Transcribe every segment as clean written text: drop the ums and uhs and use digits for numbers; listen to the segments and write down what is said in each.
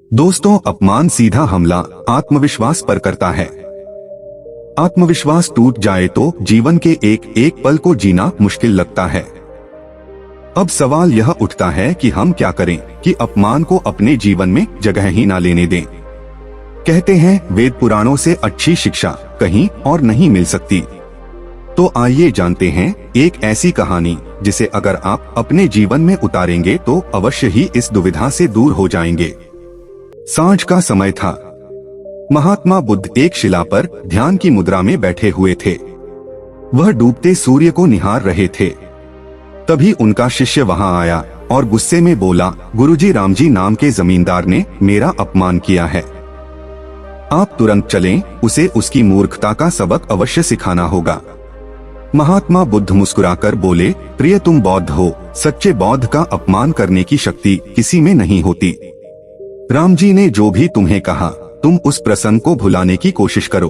दोस्तों, अपमान सीधा हमला आत्मविश्वास पर करता है। आत्मविश्वास टूट जाए तो जीवन के एक एक पल को जीना मुश्किल लगता है। अब सवाल यह उठता है कि हम क्या करें कि अपमान को अपने जीवन में जगह ही ना लेने दें। कहते हैं वेद पुराणों से अच्छी शिक्षा कहीं और नहीं मिल सकती। तो आइए जानते हैं एक ऐसी कहानी जिसे अगर आप अपने जीवन में उतारेंगे तो अवश्य ही इस दुविधा से दूर हो जाएंगे। सांझ का समय था। महात्मा बुद्ध एक शिला पर ध्यान की मुद्रा में बैठे हुए थे। वह डूबते सूर्य को निहार रहे थे। तभी उनका शिष्य वहां आया और गुस्से में बोला, गुरुजी, रामजी नाम के जमींदार ने मेरा अपमान किया है। आप तुरंत चलें, उसे उसकी मूर्खता का सबक अवश्य सिखाना होगा। महात्मा बुद्ध मुस्कुराकर बोले, प्रिय तुम बौद्ध हो, सच्चे बौद्ध का अपमान करने की शक्ति किसी में नहीं होती। राम जी ने जो भी तुम्हें कहा तुम उस प्रसंग को भुलाने की कोशिश करो।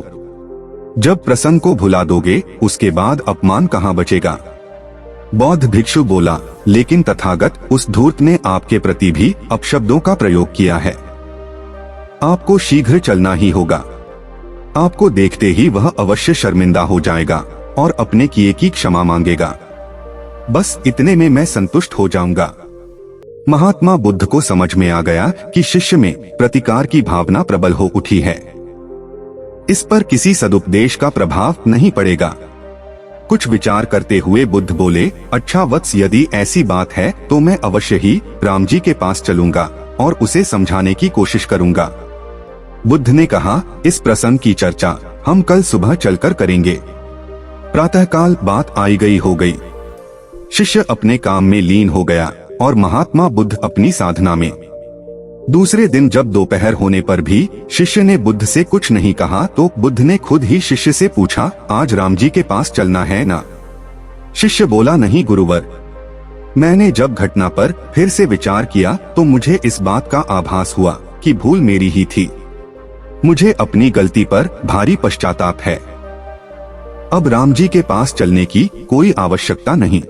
जब प्रसंग को भुला दोगे उसके बाद अपमान कहाँ बचेगा। बौद्ध भिक्षु बोला, लेकिन तथागत उस धूर्त ने आपके प्रति भी अपशब्दों का प्रयोग किया है। आपको शीघ्र चलना ही होगा। आपको देखते ही वह अवश्य शर्मिंदा हो जाएगा और अपने किए की क्षमा मांगेगा। बस इतने में मैं संतुष्ट हो जाऊंगा। महात्मा बुद्ध को समझ में आ गया कि शिष्य में प्रतिकार की भावना प्रबल हो उठी है। इस पर किसी सदुपदेश का प्रभाव नहीं पड़ेगा। कुछ विचार करते हुए बुद्ध बोले, अच्छा वत्स, यदि ऐसी बात है तो मैं अवश्य ही राम जी के पास चलूंगा और उसे समझाने की कोशिश करूंगा। बुद्ध ने कहा, इस प्रसंग की चर्चा हम कल सुबह चलकर करेंगे। प्रातःकाल बात आई गई हो गई। शिष्य अपने काम में लीन हो गया और महात्मा बुद्ध अपनी साधना में। दूसरे दिन जब दोपहर होने पर भी शिष्य ने बुद्ध से कुछ नहीं कहा तो बुद्ध ने खुद ही शिष्य से पूछा, आज राम जी के पास चलना है ना? शिष्य बोला, नहीं गुरुवर। मैंने जब घटना पर फिर से विचार किया तो मुझे इस बात का आभास हुआ कि भूल मेरी ही थी। मुझे अपनी गलती पर भारी पश्चाताप है। अब राम जी के पास चलने की कोई आवश्यकता नहीं।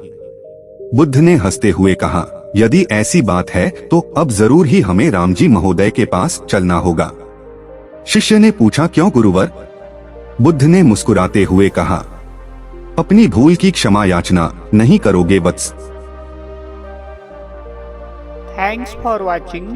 बुद्ध ने हंसते हुए कहा, यदि ऐसी बात है तो अब जरूर ही हमें राम जी महोदय के पास चलना होगा। शिष्य ने पूछा, क्यों गुरुवर? बुद्ध ने मुस्कुराते हुए कहा, अपनी भूल की क्षमा याचना नहीं करोगे वत्स? Thanks for watching.